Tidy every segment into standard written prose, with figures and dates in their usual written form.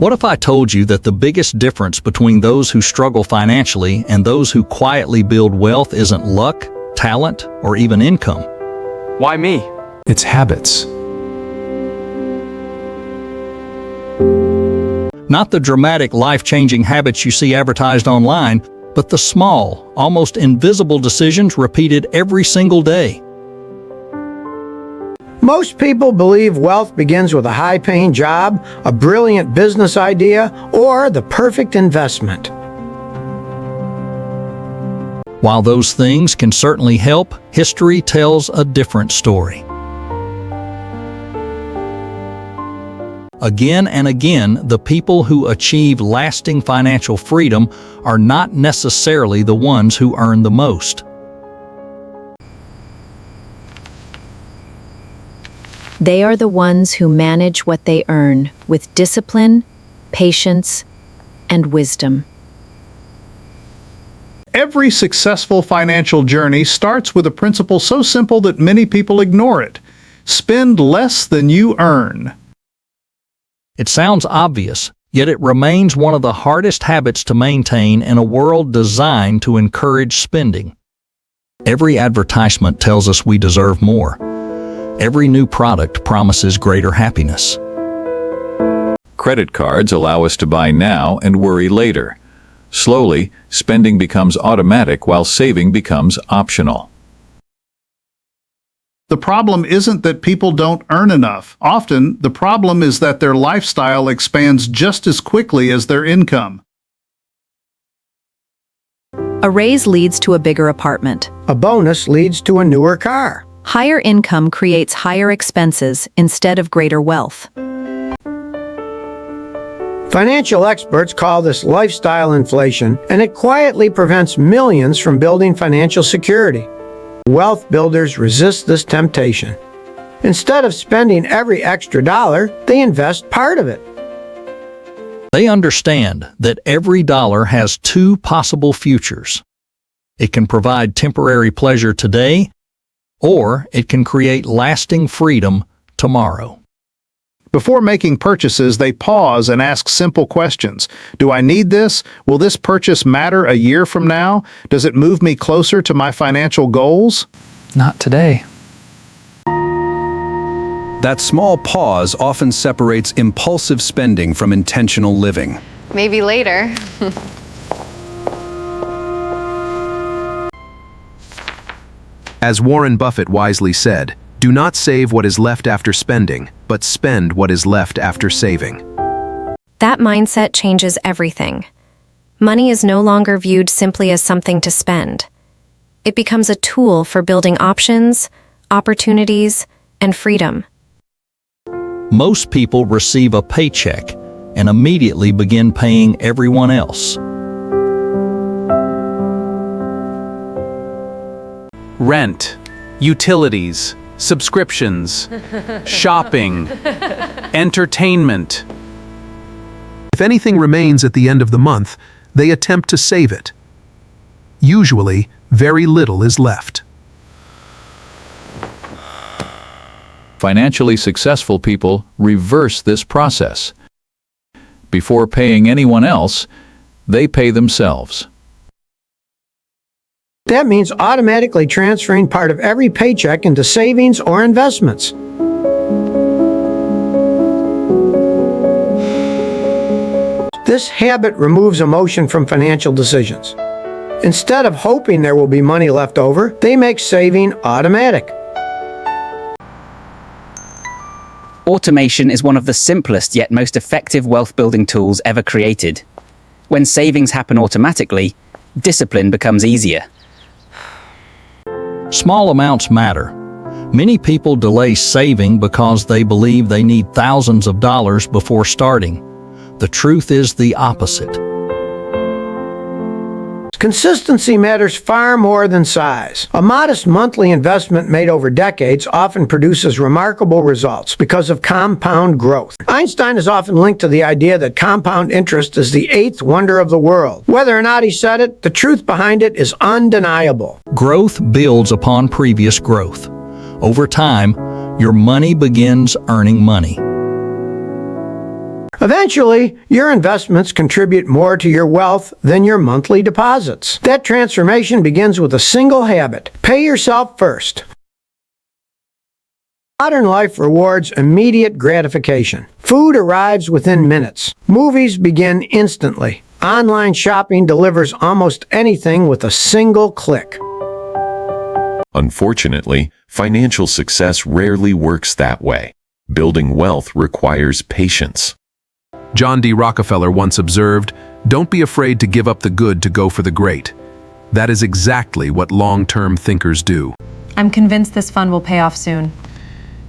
What if I told you that the biggest difference between those who struggle financially and those who quietly build wealth isn't luck, talent, or even income? Why me? It's habits. Not the dramatic, life-changing habits you see advertised online, but the small, almost invisible decisions repeated every single day. Most people believe wealth begins with a high-paying job, a brilliant business idea, or the perfect investment. While those things can certainly help, history tells a different story. Again and again, the people who achieve lasting financial freedom are not necessarily the ones who earn the most. They are the ones who manage what they earn with discipline, patience, and wisdom. Every successful financial journey starts with a principle so simple that many people ignore it. Spend less than you earn. It sounds obvious, yet it remains one of the hardest habits to maintain in a world designed to encourage spending. Every advertisement tells us we deserve more. Every new product promises greater happiness. Credit cards allow us to buy now and worry later. Slowly, spending becomes automatic while saving becomes optional. The problem isn't that people don't earn enough. Often, the problem is that their lifestyle expands just as quickly as their income. A raise leads to a bigger apartment. A bonus leads to a newer car. Higher income creates higher expenses instead of greater wealth. Financial experts call this lifestyle inflation, and it quietly prevents millions from building financial security. Wealth builders resist this temptation. Instead of spending every extra dollar, they invest part of it. They understand that every dollar has two possible futures. It can provide temporary pleasure today, or it can create lasting freedom tomorrow. Before making purchases, they pause and ask simple questions. Do I need this? Will this purchase matter a year from now? Does it move me closer to my financial goals? Not today. That small pause often separates impulsive spending from intentional living. Maybe later. As Warren Buffett wisely said, do not save what is left after spending, but spend what is left after saving. That mindset changes everything. Money is no longer viewed simply as something to spend. It becomes a tool for building options, opportunities, and freedom. Most people receive a paycheck and immediately begin paying everyone else. Rent, utilities, subscriptions, shopping, entertainment. If anything remains at the end of the month, they attempt to save it. Usually, very little is left. Financially successful people reverse this process. Before paying anyone else, they pay themselves. That means automatically transferring part of every paycheck into savings or investments. This habit removes emotion from financial decisions. Instead of hoping there will be money left over, they make saving automatic. Automation is one of the simplest yet most effective wealth-building tools ever created. When savings happen automatically, discipline becomes easier. Small amounts matter. Many people delay saving because they believe they need thousands of dollars before starting. The truth is the opposite. Consistency matters far more than size. A modest monthly investment made over decades often produces remarkable results because of compound growth. Einstein is often linked to the idea that compound interest is the eighth wonder of the world. Whether or not he said it, the truth behind it is undeniable. Growth builds upon previous growth. Over time, your money begins earning money. Eventually, your investments contribute more to your wealth than your monthly deposits. That transformation begins with a single habit. Pay yourself first. Modern life rewards immediate gratification. Food arrives within minutes. Movies begin instantly. Online shopping delivers almost anything with a single click. Unfortunately, financial success rarely works that way. Building wealth requires patience. John D. Rockefeller once observed, "Don't be afraid to give up the good to go for the great." That is exactly what long-term thinkers do. I'm convinced this fund will pay off soon.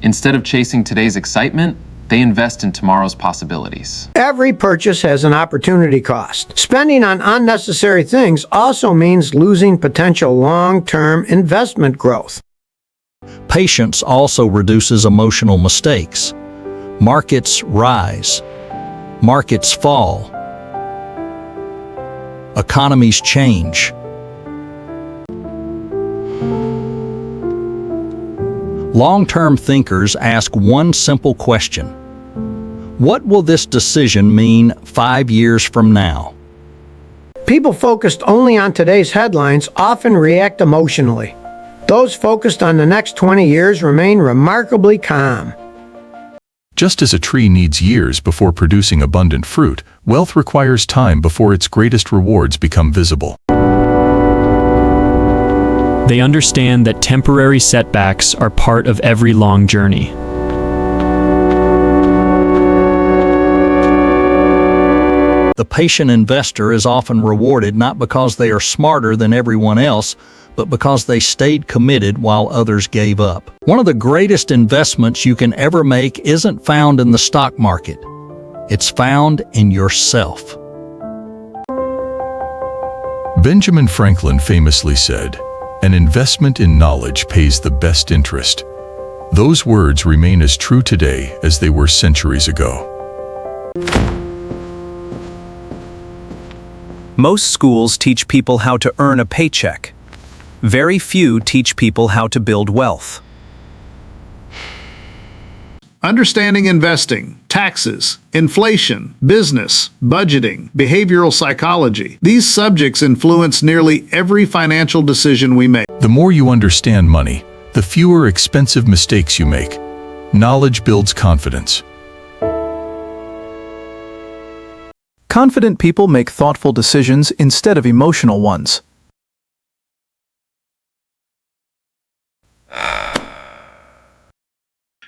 Instead of chasing today's excitement, they invest in tomorrow's possibilities. Every purchase has an opportunity cost. Spending on unnecessary things also means losing potential long-term investment growth. Patience also reduces emotional mistakes. Markets rise. Markets fall. Economies change. Long-term thinkers ask one simple question. What will this decision mean 5 years from now? People focused only on today's headlines often react emotionally. Those focused on the next 20 years remain remarkably calm. Just as a tree needs years before producing abundant fruit, wealth requires time before its greatest rewards become visible. They understand that temporary setbacks are part of every long journey. The patient investor is often rewarded not because they are smarter than everyone else, but because they stayed committed while others gave up. One of the greatest investments you can ever make isn't found in the stock market. It's found in yourself. Benjamin Franklin famously said, "An investment in knowledge pays the best interest." Those words remain as true today as they were centuries ago. Most schools teach people how to earn a paycheck. Very few teach people how to build wealth. Understanding investing, taxes, inflation, business, budgeting, behavioral psychology. These subjects influence nearly every financial decision we make. The more you understand money, the fewer expensive mistakes you make. Knowledge builds confidence. Confident people make thoughtful decisions instead of emotional ones.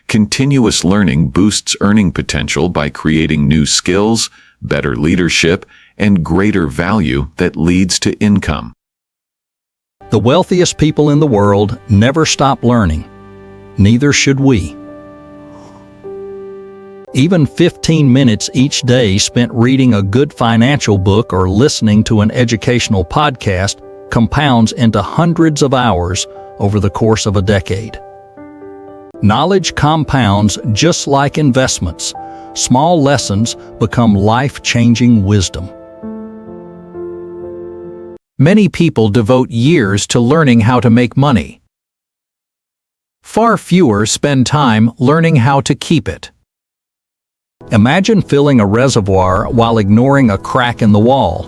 Continuous learning boosts earning potential by creating new skills, better leadership, and greater value that leads to income. The wealthiest people in the world never stop learning. Neither should we. Even 15 minutes each day spent reading a good financial book or listening to an educational podcast compounds into hundreds of hours over the course of a decade. Knowledge compounds just like investments. Small lessons become life-changing wisdom. Many people devote years to learning how to make money. Far fewer spend time learning how to keep it. Imagine filling a reservoir while ignoring a crack in the wall.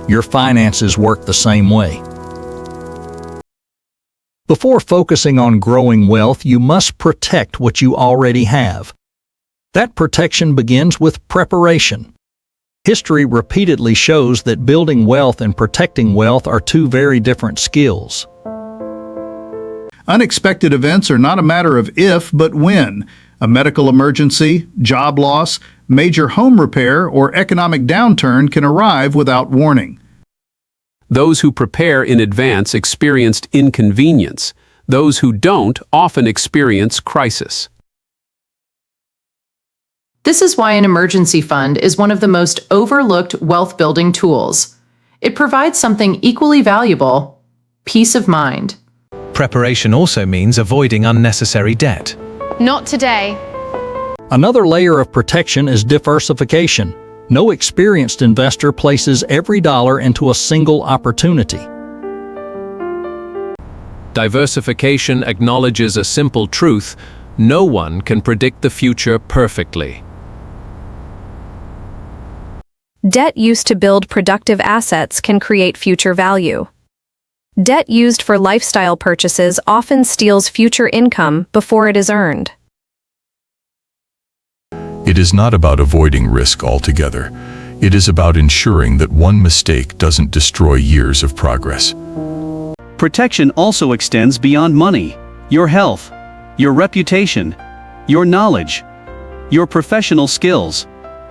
Your finances work the same way. Before focusing on growing wealth, you must protect what you already have. That protection begins with preparation. History repeatedly shows that building wealth and protecting wealth are two very different skills. Unexpected events are not a matter of if, but when. A medical emergency, job loss, major home repair, or economic downturn can arrive without warning. Those who prepare in advance experience inconvenience. Those who don't often experience crisis. This is why an emergency fund is one of the most overlooked wealth-building tools. It provides something equally valuable: peace of mind. Preparation also means avoiding unnecessary debt. Not today. Another layer of protection is diversification. No experienced investor places every dollar into a single opportunity. Diversification acknowledges a simple truth: no one can predict the future perfectly. Debt used to build productive assets can create future value. Debt used for lifestyle purchases often steals future income before it is earned. It is not about avoiding risk altogether. It is about ensuring that one mistake doesn't destroy years of progress. Protection also extends beyond money, your health, your reputation, your knowledge, your professional skills.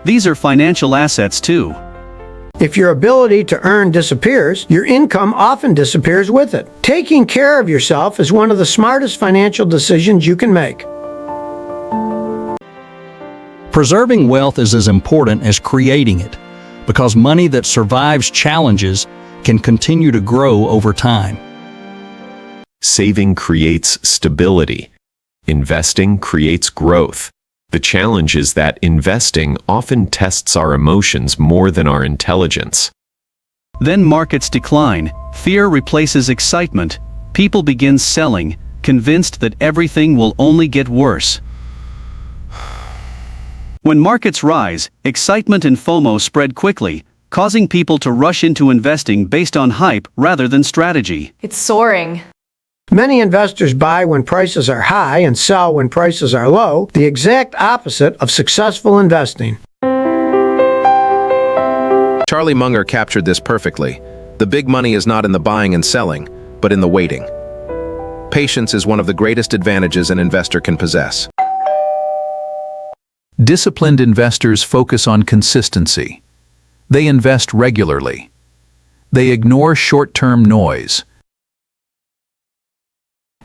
These are financial assets too. If your ability to earn disappears, your income often disappears with it. Taking care of yourself is one of the smartest financial decisions you can make. Preserving wealth is as important as creating it, because money that survives challenges can continue to grow over time. Saving creates stability. Investing creates growth. The challenge is that investing often tests our emotions more than our intelligence. Then markets decline, fear replaces excitement, people begin selling, convinced that everything will only get worse. When markets rise, excitement and FOMO spread quickly, causing people to rush into investing based on hype rather than strategy. It's soaring. Many investors buy when prices are high and sell when prices are low, the exact opposite of successful investing. Charlie Munger captured this perfectly. The big money is not in the buying and selling, but in the waiting. Patience is one of the greatest advantages an investor can possess. Disciplined investors focus on consistency. They invest regularly. They ignore short-term noise.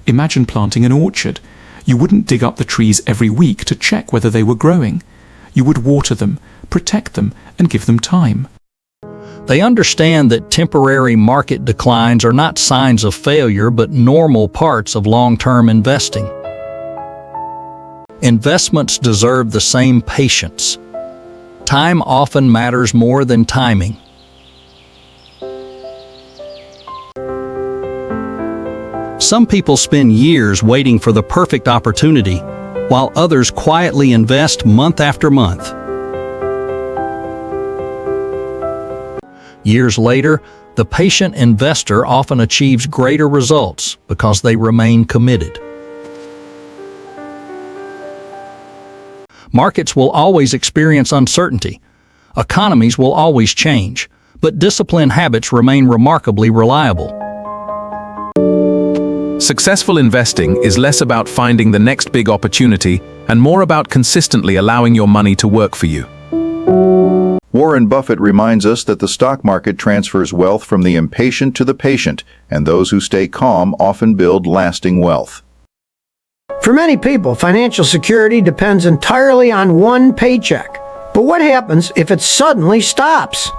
Imagine planting an orchard. You wouldn't dig up the trees every week to check whether they were growing. You would water them, protect them, and give them time. They understand that temporary market declines are not signs of failure but normal parts of long-term investing. Investments deserve the same patience. Time often matters more than timing. Some people spend years waiting for the perfect opportunity, while others quietly invest month after month. Years later, the patient investor often achieves greater results because they remain committed. Markets will always experience uncertainty. Economies will always change, but disciplined habits remain remarkably reliable. Successful investing is less about finding the next big opportunity and more about consistently allowing your money to work for you. Warren Buffett reminds us that the stock market transfers wealth from the impatient to the patient, and those who stay calm often build lasting wealth. For many people, financial security depends entirely on one paycheck. But what happens if it suddenly stops?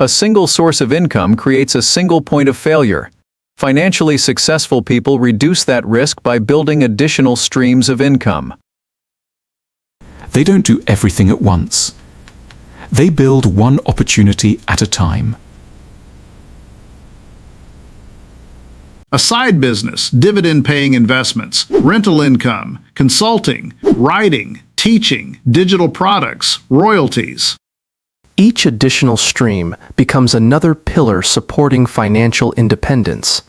A single source of income creates a single point of failure. Financially successful people reduce that risk by building additional streams of income. They don't do everything at once. They build one opportunity at a time. A side business, dividend-paying investments, rental income, consulting, writing, teaching, digital products, royalties. Each additional stream becomes another pillar supporting financial independence.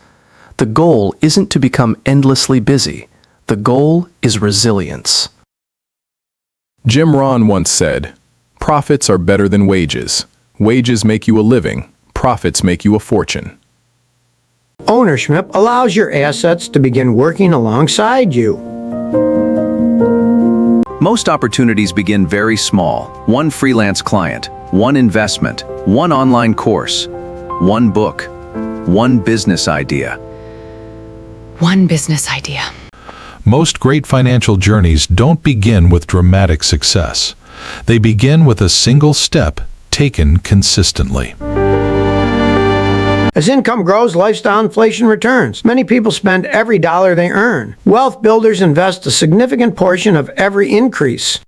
The goal isn't to become endlessly busy. The goal is resilience. Jim Rohn once said, "Profits are better than wages. Wages make you a living. Profits make you a fortune." Ownership allows your assets to begin working alongside you. Most opportunities begin very small. One freelance client, one investment, one online course, one book, one business idea. One business idea. Most great financial journeys don't begin with dramatic success. They begin with a single step taken consistently. As income grows, lifestyle inflation returns. Many people spend every dollar they earn. Wealth builders invest a significant portion of every increase.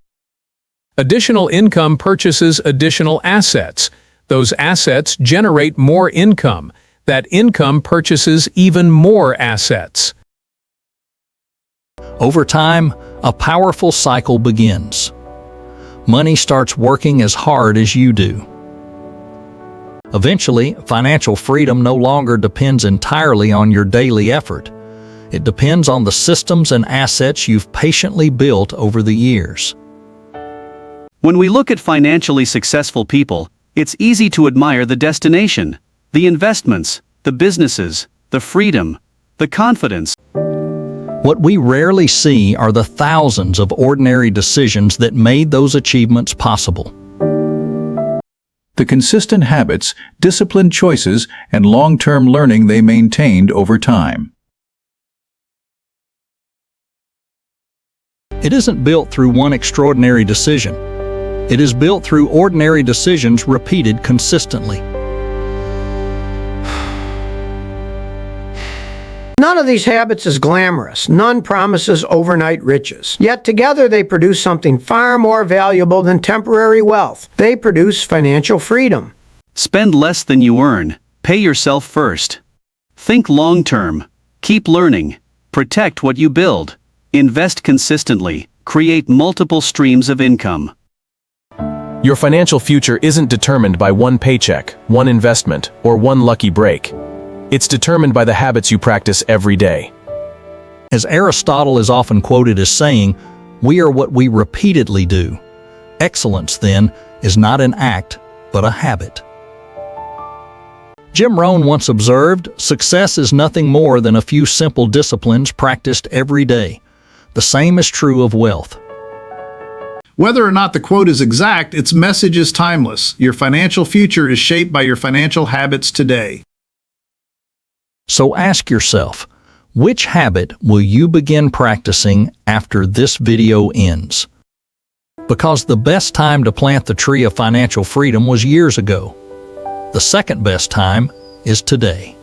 Additional income purchases additional assets. Those assets generate more income. That income purchases even more assets. Over time, a powerful cycle begins. Money starts working as hard as you do. Eventually, financial freedom no longer depends entirely on your daily effort. It depends on the systems and assets you've patiently built over the years. When we look at financially successful people, it's easy to admire the destination, the investments, the businesses, the freedom, the confidence. What we rarely see are the thousands of ordinary decisions that made those achievements possible. The consistent habits, disciplined choices, and long-term learning they maintained over time. It isn't built through one extraordinary decision. It is built through ordinary decisions repeated consistently. None of these habits is glamorous. None promises overnight riches. Yet together they produce something far more valuable than temporary wealth. They produce financial freedom. Spend less than you earn. Pay yourself first. Think long-term. Keep learning. Protect what you build. Invest consistently. Create multiple streams of income. Your financial future isn't determined by one paycheck, one investment, or one lucky break. It's determined by the habits you practice every day. As Aristotle is often quoted as saying, "We are what we repeatedly do." Excellence, then, is not an act, but a habit. Jim Rohn once observed, "Success is nothing more than a few simple disciplines practiced every day." The same is true of wealth. Whether or not the quote is exact, its message is timeless. Your financial future is shaped by your financial habits today. So ask yourself, which habit will you begin practicing after this video ends? Because the best time to plant the tree of financial freedom was years ago. The second best time is today.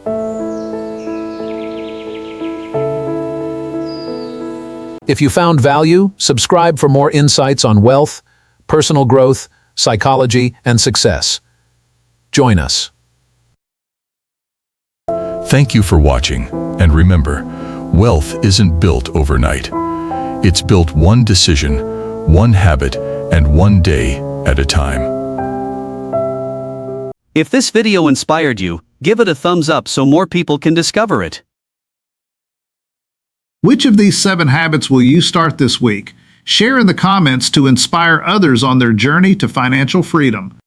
If you found value, subscribe for more insights on wealth, personal growth, psychology, and success. Join us. Thank you for watching, and remember, wealth isn't built overnight. It's built one decision, one habit, and one day at a time. If this video inspired you, give it a thumbs up so more people can discover it. Which of these 7 habits will you start this week? Share in the comments to inspire others on their journey to financial freedom.